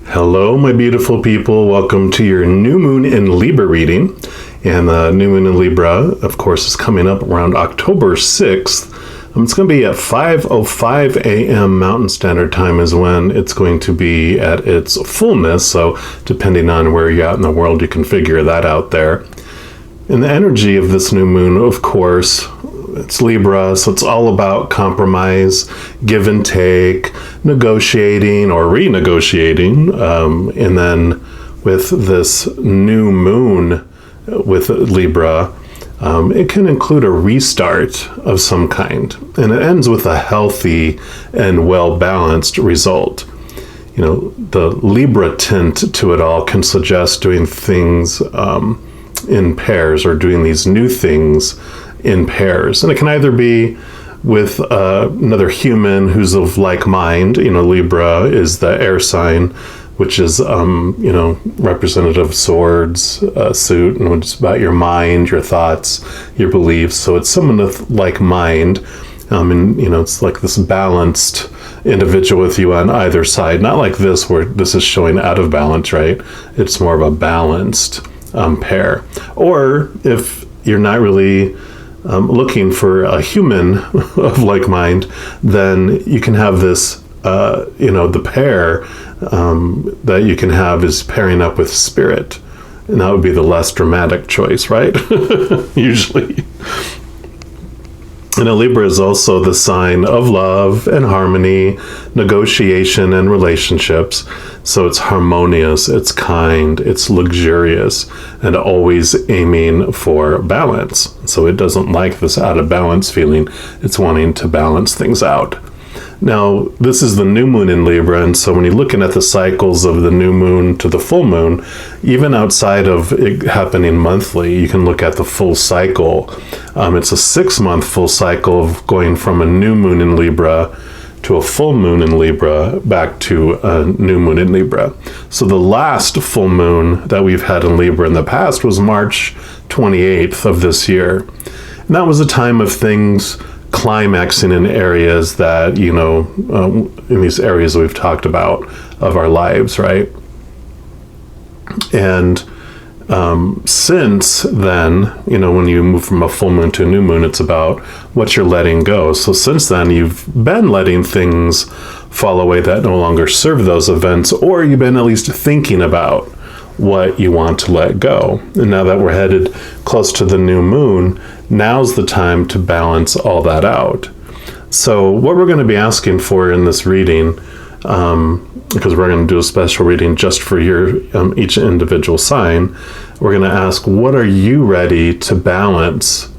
Hello, my beautiful people. Welcome to your new moon in Libra reading. And the new moon in Libra, of course, is coming up around October 6th. It's going to be at 5:05 a.m. Mountain Standard Time is when it's going to be at its fullness. So depending on where you're at in the world, you can figure that out there. And the energy of this new moon, of course, it's Libra, so it's all about compromise, give and take, negotiating or renegotiating. And then with this new moon with Libra, it can include a restart of some kind. And it ends with a healthy and well-balanced result. You know, the Libra tint to it all can suggest doing things in pairs or doing these new things in pairs. And it can either be with another human who's of like mind. You know, Libra is the air sign, which is, representative of swords, suit, and it's about your mind, your thoughts, your beliefs. So it's someone with like mind. It's like this balanced individual with you on either side. Not like this, where this is showing out of balance, right? It's more of a balanced pair. Or if you're not really looking for a human of like mind, then you can have this, the pair that you can have is pairing up with spirit. And that would be the less dramatic choice, right? Usually. And a Libra is also the sign of love and harmony, negotiation and relationships. So it's harmonious, it's kind, it's luxurious, and always aiming for balance. So it doesn't like this out of balance feeling. It's wanting to balance things out. Now, this is the new moon in Libra, and so when you're looking at the cycles of the new moon to the full moon, even outside of it happening monthly, you can look at the full cycle. It's a 6-month full cycle of going from a new moon in Libra to a full moon in Libra back to a new moon in Libra. So the last full moon that we've had in Libra in the past was March 28th of this year. And that was a time of things climaxing in areas that, in these areas we've talked about of our lives, right? And since then, when you move from a full moon to a new moon, it's about what you're letting go. So since then, you've been letting things fall away that no longer serve those events, or you've been at least thinking about what you want to let go. And now that we're headed close to the new moon, now's the time to balance all that out. So what we're going to be asking for in this reading, because we're going to do a special reading just for your each individual sign, we're going to ask, what are you ready to balance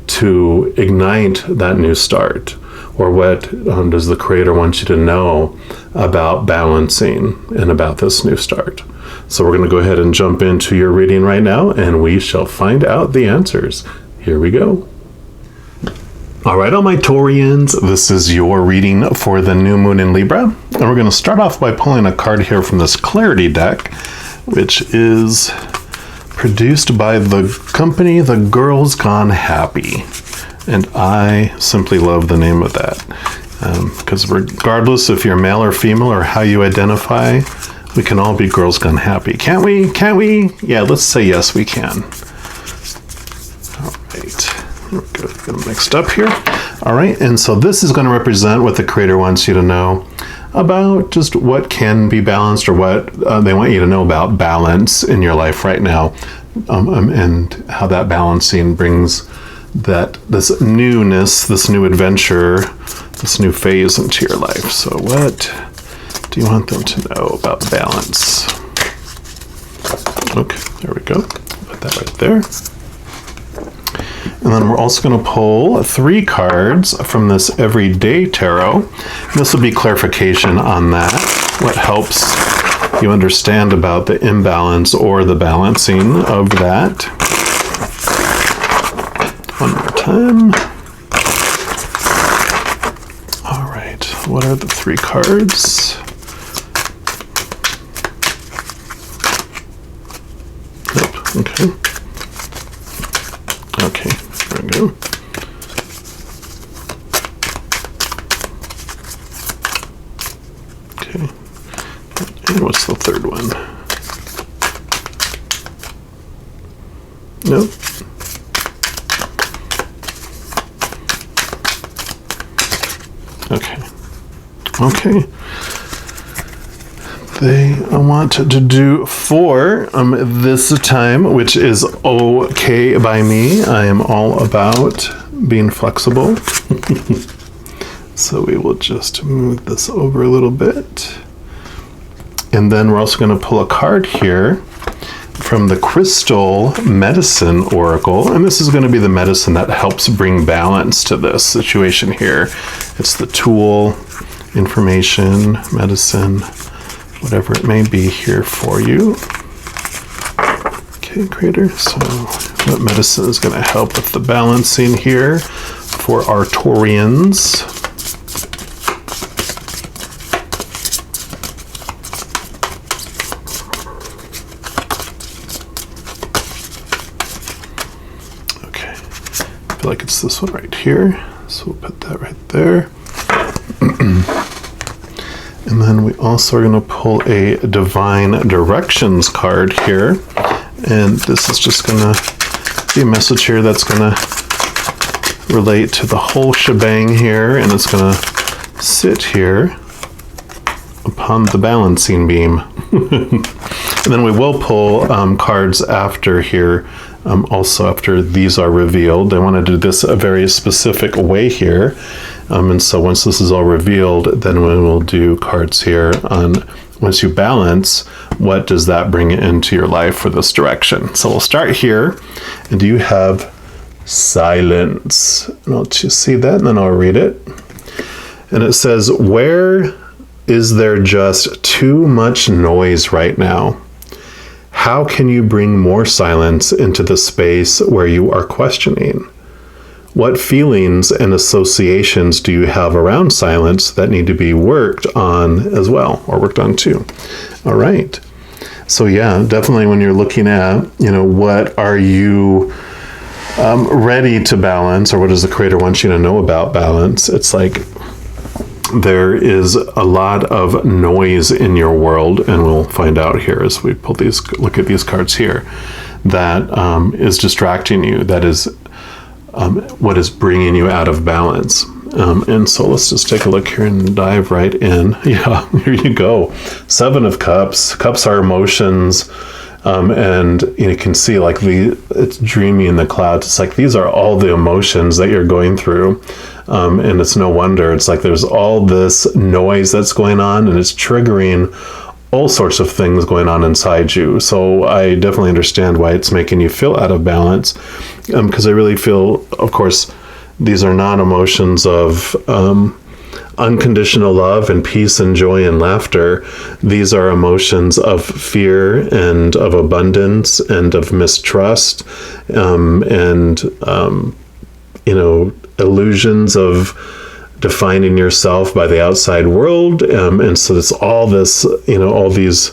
to ignite that new start? Or what does the Creator want you to know about balancing and about this new start? So we're going to go ahead and jump into your reading right now, and we shall find out the answers. Here we go. All right, all my Taurians, this is your reading for the new moon in Libra. And we're going to start off by pulling a card here from this Clarity deck, which is produced by the company The Girls Gone Happy. And I simply love the name of that. Because regardless if you're male or female or how you identify, we can all be girls gone happy. Can't we? Can't we? Yeah, let's say yes, we can. All right. Here we go. Get them mixed up here. All right. And so this is going to represent what the Creator wants you to know about just what can be balanced, or what they want you to know about balance in your life right now, and how that balancing brings this newness, this new adventure, this new phase into your life. So what do you want them to know about balance? Okay, there we go. Put that right there. And then we're also going to pull 3 cards from this Everyday Tarot. And this will be clarification on that, what helps you understand about the imbalance or the balancing of that. One more time. All right, what are the 3 cards? Nope, okay. Okay, there we go. Okay, What's the third one? Nope. Okay. They want to do 4 this time, which is okay by me. I am all about being flexible. So we will just move this over a little bit. And then we're also going to pull a card here from the Crystal Medicine Oracle. And this is going to be the medicine that helps bring balance to this situation here. It's the tool, information, medicine, whatever it may be here for you. Okay, Creator. So what medicine is going to help with the balancing here for our Taurians? Like it's this one right here, so we'll put that right there. And then we also are going to pull a Divine Directions card here, and this is just going to be a message here that's going to relate to the whole shebang here, and it's going to sit here upon the balancing beam. And then we will pull cards after here. Also after these are revealed. I want to do this a very specific way here. And so once this is all revealed, then we will do cards here on once you balance, what does that bring into your life for this direction? So we'll start here. And do you have silence? And I'll just see that and then I'll read it. And it says, where is there just too much noise right now? How can you bring more silence into the space where you are questioning? What feelings and associations do you have around silence that need to be worked on as well, or worked on too? All right. So yeah, definitely when you're looking at, what are you ready to balance, or what does the Creator want you to know about balance? It's like there is a lot of noise in your world, and we'll find out here as we look at these cards here, that is distracting you, that is what is bringing you out of balance. And so let's just take a look here and dive right in. Yeah, here you go. 7 of Cups. Cups are emotions. And you can see like it's dreamy in the clouds. It's like these are all the emotions that you're going through. And it's no wonder. It's like there's all this noise that's going on, and it's triggering all sorts of things going on inside you. So I definitely understand why it's making you feel out of balance. Because I really feel, of course, these are not emotions of unconditional love and peace and joy and laughter. These are emotions of fear and of abundance and of mistrust, and illusions of defining yourself by the outside world. And so it's all this, all these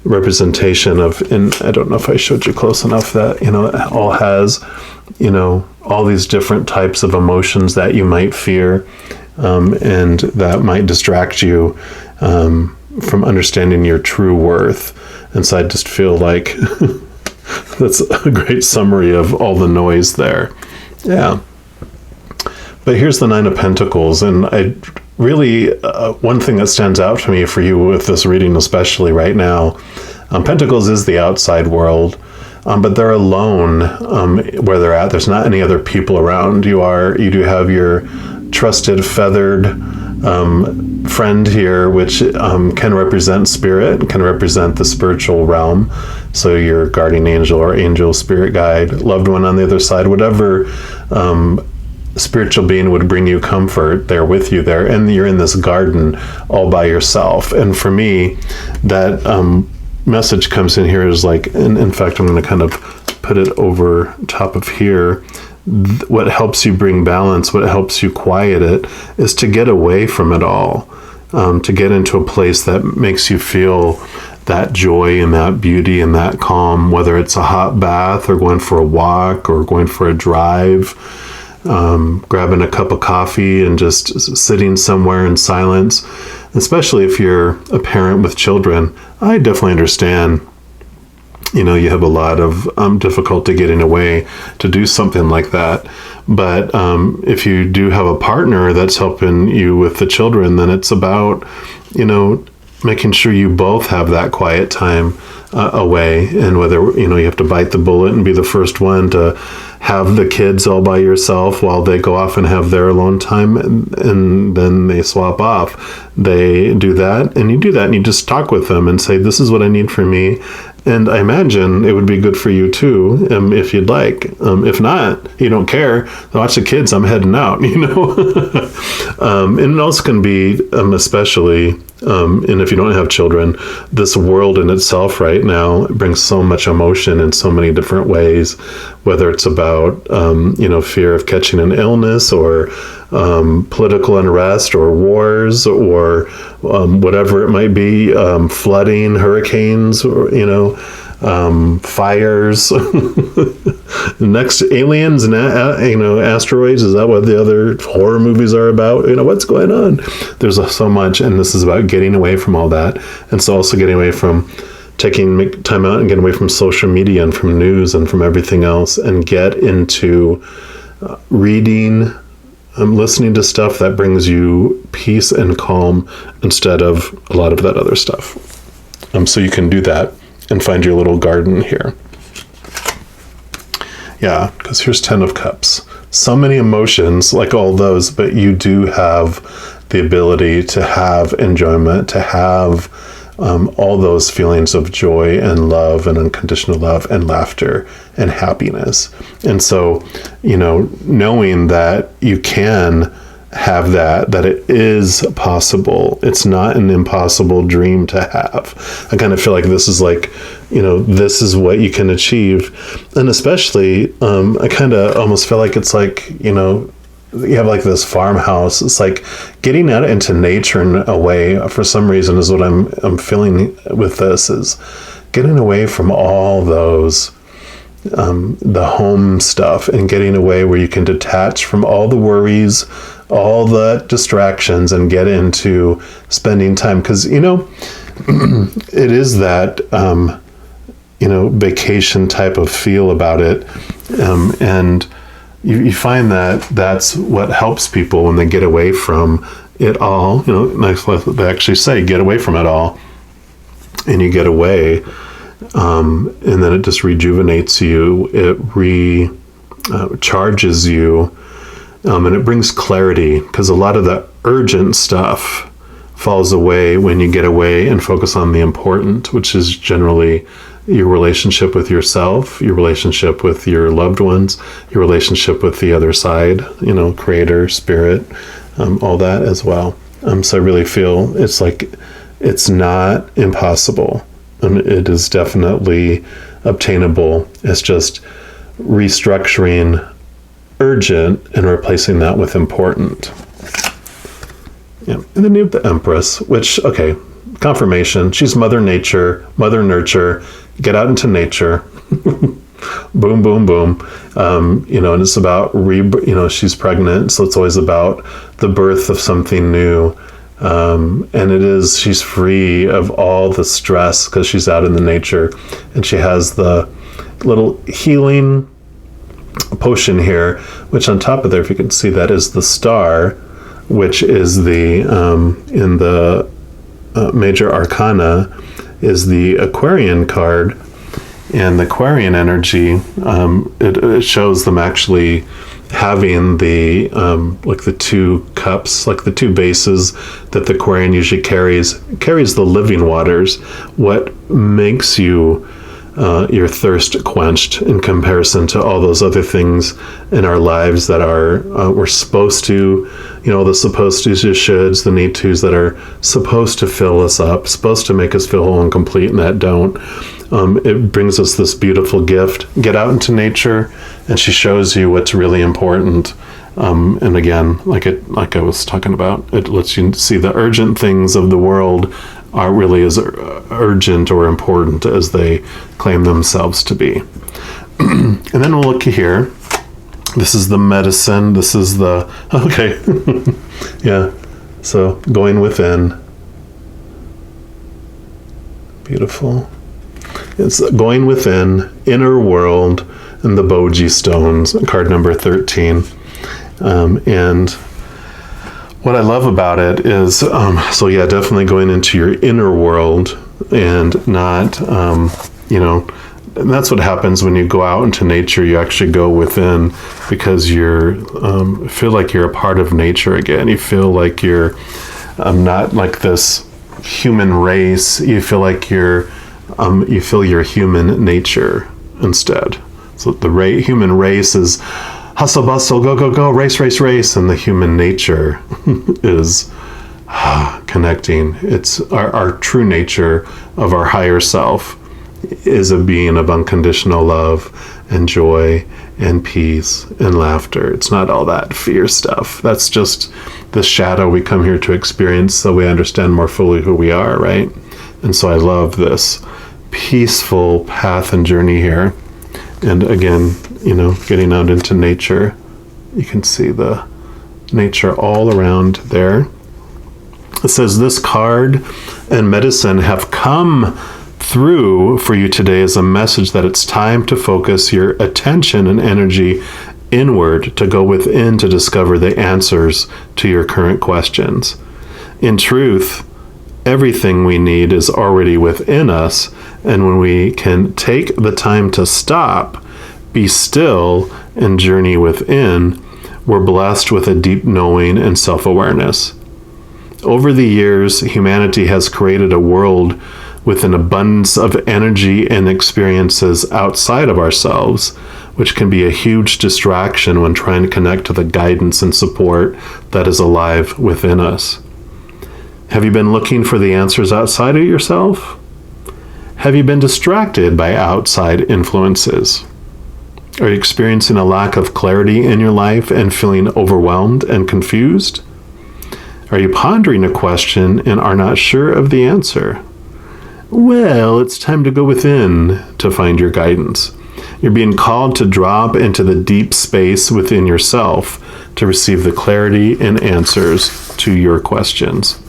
representation of, and I don't know if I showed you close enough that, it all has, all these different types of emotions that you might fear. And that might distract you from understanding your true worth. And so I just feel like that's a great summary of all the noise there. Yeah. But here's the 9 of Pentacles. And I really, one thing that stands out to me for you with this reading, especially right now, Pentacles is the outside world. But they're alone where they're at. There's not any other people around. You do have your trusted feathered friend here, which can represent spirit, can represent the spiritual realm. So your guardian angel or angel, spirit guide, loved one on the other side, whatever spiritual being would bring you comfort, they're with you there. And you're in this garden all by yourself. And for me, that message comes in here is like, and in fact, I'm going to kind of put it over top of here. What helps you bring balance, what helps you quiet it, is to get away from it all, to get into a place that makes you feel that joy and that beauty and that calm, whether it's a hot bath or going for a walk or going for a drive, grabbing a cup of coffee and just sitting somewhere in silence. especially if you're a parent with children, I definitely understand. You have a lot of difficulty getting away to do something like that. But if you do have a partner that's helping you with the children, then it's about, making sure you both have that quiet time away. And whether, you have to bite the bullet and be the first one to have the kids all by yourself while they go off and have their alone time, and then they swap off. They do that, and you do that, and you just talk with them and say, this is what I need from me. And I imagine it would be good for you too, if you'd like. If not, you don't care. Watch the kids. I'm heading out. And it also can be, especially, and if you don't have children, this world in itself right now brings so much emotion in so many different ways. Whether it's about fear of catching an illness, or political unrest, or wars, or whatever it might be, flooding, hurricanes, or fires. Next, aliens and asteroids. Is that what the other horror movies are about? What's going on? There's so much, and this is about getting away from all that, and so also getting away from taking time out and getting away from social media and from news and from everything else, and get into reading, listening to stuff that brings you peace and calm instead of a lot of that other stuff. So you can do that and find your little garden here. Yeah, because here's 10 of Cups. So many emotions, like all those, but you do have the ability to have enjoyment, to have all those feelings of joy and love and unconditional love and laughter and happiness. And so, knowing that you can have that it is possible. It's not an impossible dream to have. I kind of feel like this is like, this is what you can achieve. And especially, I kind of almost feel like it's like, you have like this farmhouse. It's like getting out into nature in a way, for some reason, is what I'm feeling with this, is getting away from all those the home stuff, and getting away where you can detach from all the worries, all the distractions, and get into spending time. Because it is that vacation type of feel about it, and you find that that's what helps people when they get away from it all. They actually say get away from it all, and you get away, and then it just rejuvenates you. It recharges you, and it brings clarity, because a lot of the urgent stuff falls away when you get away and focus on the important, which is generally your relationship with yourself, your relationship with your loved ones, your relationship with the other side, creator, spirit, all that as well. So I really feel it's like, it's not impossible. It is definitely obtainable. It's just restructuring urgent and replacing that with important. Yeah. And then you have the Empress, which, okay, confirmation. She's Mother Nature, Mother Nurture. Get out into nature. Boom, boom, boom. And it's about, she's pregnant, so it's always about the birth of something new. And she's free of all the stress because she's out in the nature, and she has the little healing potion here, which on top of there, if you can see, that is the star, which is the, in the major arcana, is the Aquarian card. And the Aquarian energy, it shows them actually having the like the two cups, like the two bases that the Aquarian usually carries the living waters. What makes you your thirst quenched in comparison to all those other things in our lives that are we're supposed to, the supposed to's, the shoulds, the need to's that are supposed to fill us up, supposed to make us feel whole and complete, and that don't. It brings us this beautiful gift. Get out into nature, and she shows you what's really important. And again, like I was talking about, it lets you see the urgent things of the world are really as urgent or important as they claim themselves to be. And then we'll look here. This is the medicine. This is the, okay. Yeah. So going within, Beautiful. It's going within, inner world, and the Boji stones, card number 13. And what I love about it is, so yeah, definitely going into your inner world and not, and that's what happens when you go out into nature. You actually go within because you're feel like you're a part of nature again. You feel like you're not like this human race. You feel like you feel your human nature instead. So the human race is hustle, bustle, go, go, go, race, race, race. And the human nature is connecting. It's our true nature of our higher self is a being of unconditional love and joy and peace and laughter. It's not all that fear stuff. That's just the shadow we come here to experience so we understand more fully who we are, right? And so I love this peaceful path and journey here. And again, getting out into nature, you can see the nature all around there. It says this card and medicine have come through for you today as a message that it's time to focus your attention and energy inward, to go within to discover the answers to your current questions. In truth, everything we need is already within us, and when we can take the time to stop, be still, and journey within, we're blessed with a deep knowing and self-awareness. Over the years, humanity has created a world with an abundance of energy and experiences outside of ourselves, which can be a huge distraction when trying to connect to the guidance and support that is alive within us. Have you been looking for the answers outside of yourself? Have you been distracted by outside influences? Are you experiencing a lack of clarity in your life and feeling overwhelmed and confused? Are you pondering a question and are not sure of the answer? Well, it's time to go within to find your guidance. You're being called to drop into the deep space within yourself to receive the clarity and answers to your questions.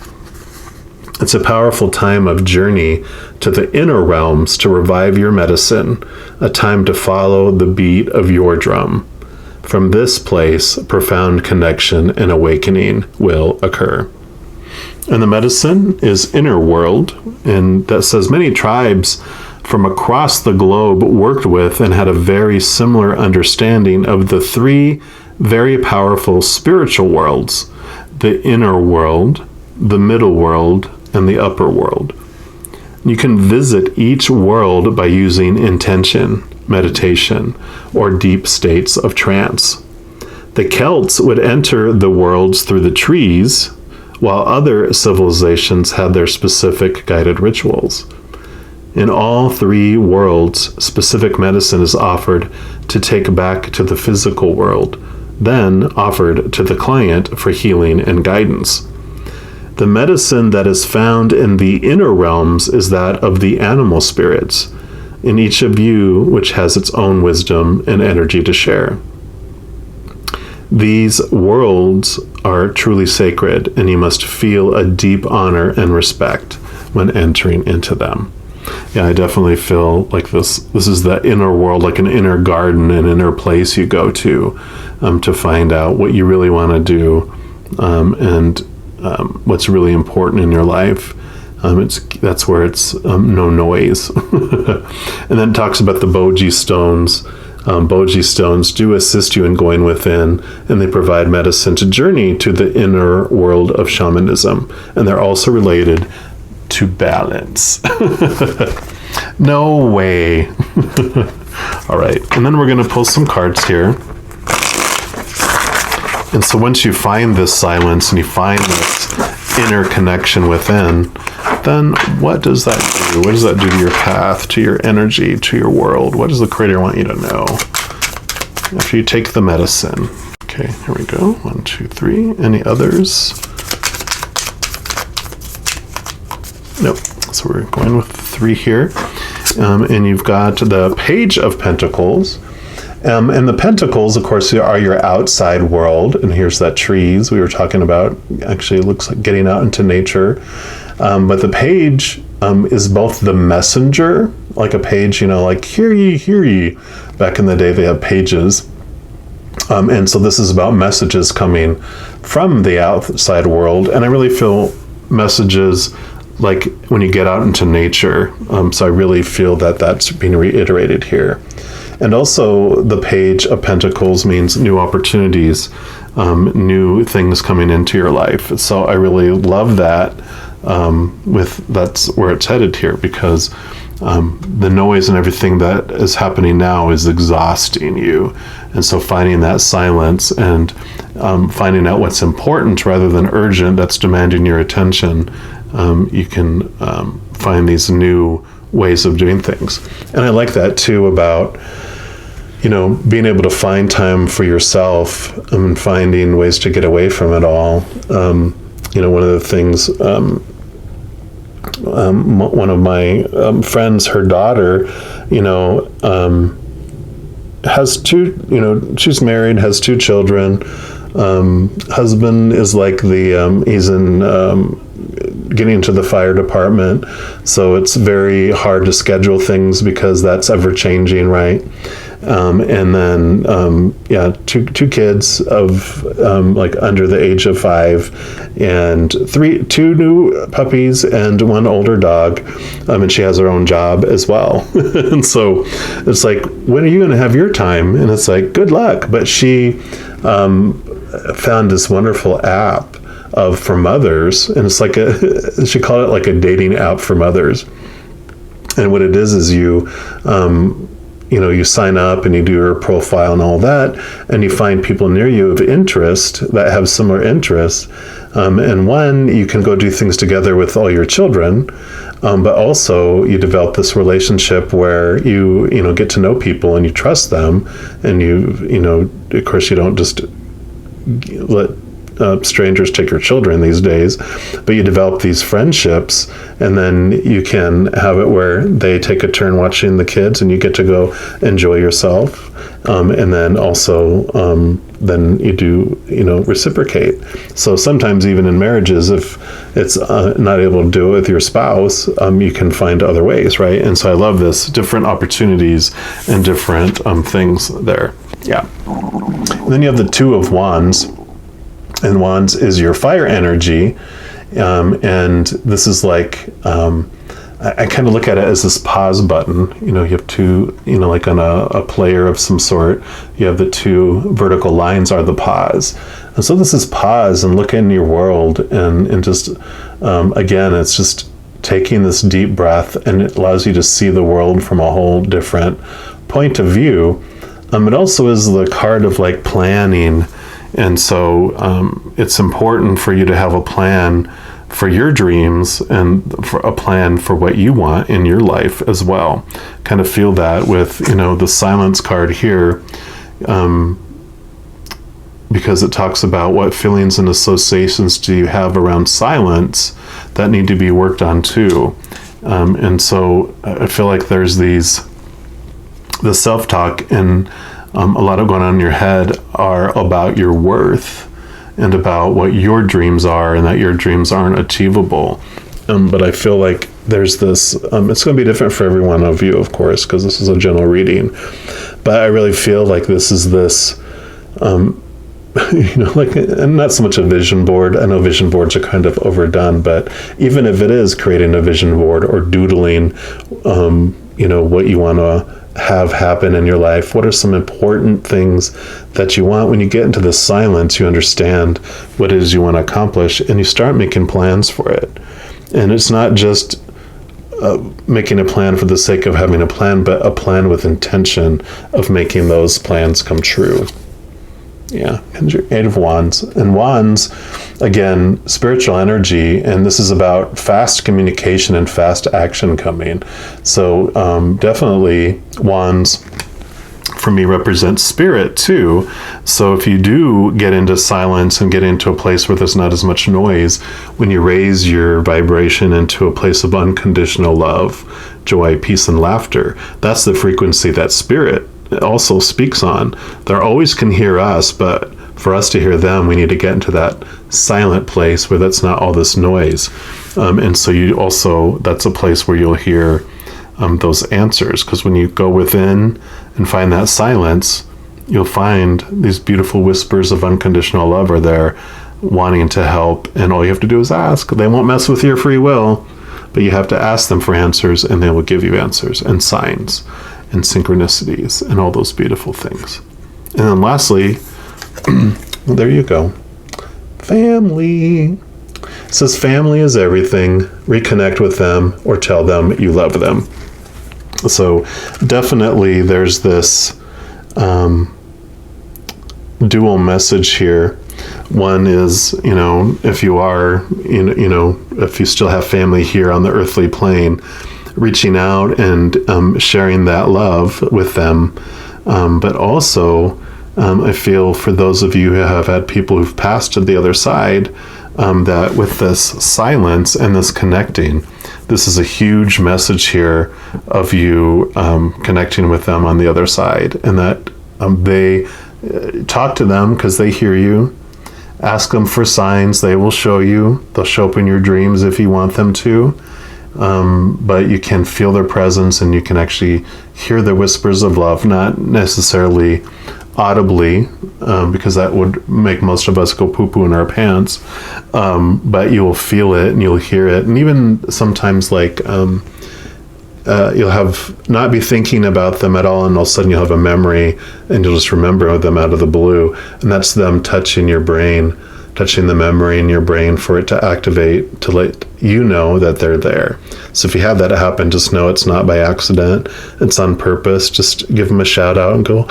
It's a powerful time of journey to the inner realms to revive your medicine, a time to follow the beat of your drum. From this place, profound connection and awakening will occur. And the medicine is inner world, and that says many tribes from across the globe worked with and had a very similar understanding of the three very powerful spiritual worlds: the inner world, the middle world, and the upper world. You can visit each world by using intention, meditation, or deep states of trance. The Celts would enter the worlds through the trees, while other civilizations had their specific guided rituals. In all three worlds, specific medicine is offered to take back to the physical world, then offered to the client for healing and guidance. The medicine that is found in the inner realms is that of the animal spirits, in each of you which has its own wisdom and energy to share. These worlds are truly sacred, and you must feel a deep honor and respect when entering into them. Yeah, I definitely feel like this is the inner world, like an inner garden, an inner place you go to find out what you really want to do, and what's really important in your life. That's where it's no noise. And then it talks about the Boji stones. Boji stones do assist you in going within, and they provide medicine to journey to the inner world of shamanism. And they're also related to balance. No way. All right. And then we're going to pull some cards here. And so once you find this silence and you find this inner connection within, then what does that do? What does that do to your path, to your energy, to your world? What does the Creator want you to know after you take the medicine? Okay, here we go. 1, 2, 3. Any others? Nope. So we're going with 3 here. And you've got the Page of Pentacles. And the pentacles, of course, are your outside world. And here's that trees we were talking about. Actually, it looks like getting out into nature. But the page is both the messenger, like a page, like hear ye. Back in the day, they have pages. And so this is about messages coming from the outside world. And I really feel messages like when you get out into nature. So I really feel that that's being reiterated here. And also the Page of Pentacles means new opportunities, new things coming into your life. So I really love that. That's where it's headed here, because the noise and everything that is happening now is exhausting you. And so finding that silence and finding out what's important rather than urgent, that's demanding your attention, you can find these new ways of doing things. And I like that too about, being able to find time for yourself and finding ways to get away from it all. One of the things, one of my friends, her daughter, has two, she's married, has 2 children. Husband is like he's in getting into the fire department, so it's very hard to schedule things because that's ever changing, right? And then 2 kids of like under the age of 5, and 2 new puppies and 1 older dog, and she has her own job as well. And so it's like, when are you going to have your time? And it's like, good luck. But she found this wonderful app for mothers, and it's like she called it like a dating app for mothers. And what it is you you sign up and you do your profile and all that, and you find people near you of interest that have similar interests. And one, you can go do things together with all your children, but also you develop this relationship where you get to know people and you trust them, and of course you don't just let strangers take your children these days, but you develop these friendships, and then you can have it where they take a turn watching the kids and you get to go enjoy yourself, and then also then you do reciprocate. So sometimes even in marriages, if it's not able to do it with your spouse, you can find other ways, right? And so I love this, different opportunities and different things there. Yeah. And then you have the 2 of Wands. And Wands is your fire energy, and this is like, I kind of look at it as this pause button. You have 2, like on a player of some sort, you have the 2 vertical lines are the pause. And so this is pause and look in your world, and just, again, it's just taking this deep breath, and it allows you to see the world from a whole different point of view. It also is the card of like planning. And so it's important for you to have a plan for your dreams and for a plan for what you want in your life as well. Kind of feel that with, the silence card here, because it talks about what feelings and associations do you have around silence that need to be worked on too. And so I feel like there's the self-talk and a lot of going on in your head are about your worth and about what your dreams are, and that your dreams aren't achievable. But I feel like there's this, it's going to be different for every one of you, of course, because this is a general reading. But I really feel like this is this, like, and not so much a vision board. I know vision boards are kind of overdone, but even if it is creating a vision board or doodling, what you want to have happen in your life, what are some important things that you want? When you get into the silence, you understand what it is you want to accomplish, and you start making plans for it. And it's not just making a plan for the sake of having a plan, but a plan with intention of making those plans come true. Yeah, and your 8 of Wands. And Wands, again, spiritual energy, and this is about fast communication and fast action coming. So definitely Wands, for me, represents spirit too. So if you do get into silence and get into a place where there's not as much noise, when you raise your vibration into a place of unconditional love, joy, peace, and laughter, that's the frequency that spirit also speaks on. They always can hear us, but for us to hear them, we need to get into that silent place where that's not all this noise. And so that's a place where you'll hear those answers, because when you go within and find that silence, you'll find these beautiful whispers of unconditional love are there wanting to help, and all you have to do is ask. They won't mess with your free will, but you have to ask them for answers, and they will give you answers and signs and synchronicities and all those beautiful things. And then lastly, well, there you go. Family. It says family is everything. Reconnect with them or tell them you love them. So definitely there's this dual message here. One is, if you are, if you still have family here on the earthly plane, reaching out and sharing that love with them. But also, I feel for those of you who have had people who've passed to the other side, that with this silence and this connecting, this is a huge message here of you connecting with them on the other side, and that they talk to them because they hear you. Ask them for signs. They will show you. They'll show up in your dreams if you want them to. But you can feel their presence, and you can actually hear their whispers of love, not necessarily audibly, because that would make most of us go poo-poo in our pants. But you'll feel it and you'll hear it. And even sometimes you'll have not be thinking about them at all, and all of a sudden you'll have a memory and you'll just remember them out of the blue. And that's them touching your brain, touching the memory in your brain for it to activate, to let you know that they're there. So if you have that happen, just know it's not by accident. It's on purpose. Just give them a shout out and go,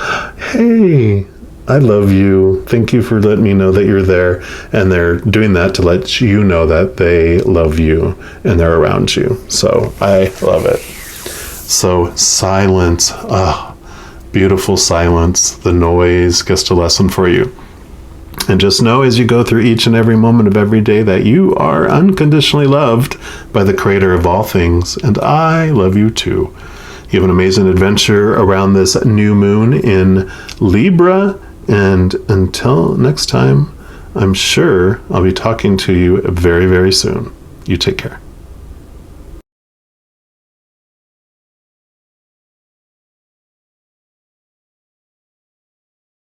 hey, I love you. Thank you for letting me know that you're there. And they're doing that to let you know that they love you and they're around you. So I love it. So silence, beautiful silence. The noise gets a lesson for you. And just know as you go through each and every moment of every day that you are unconditionally loved by the Creator of all things. And I love you too. You have an amazing adventure around this new moon in Libra. And until next time, I'm sure I'll be talking to you very, very soon. You take care.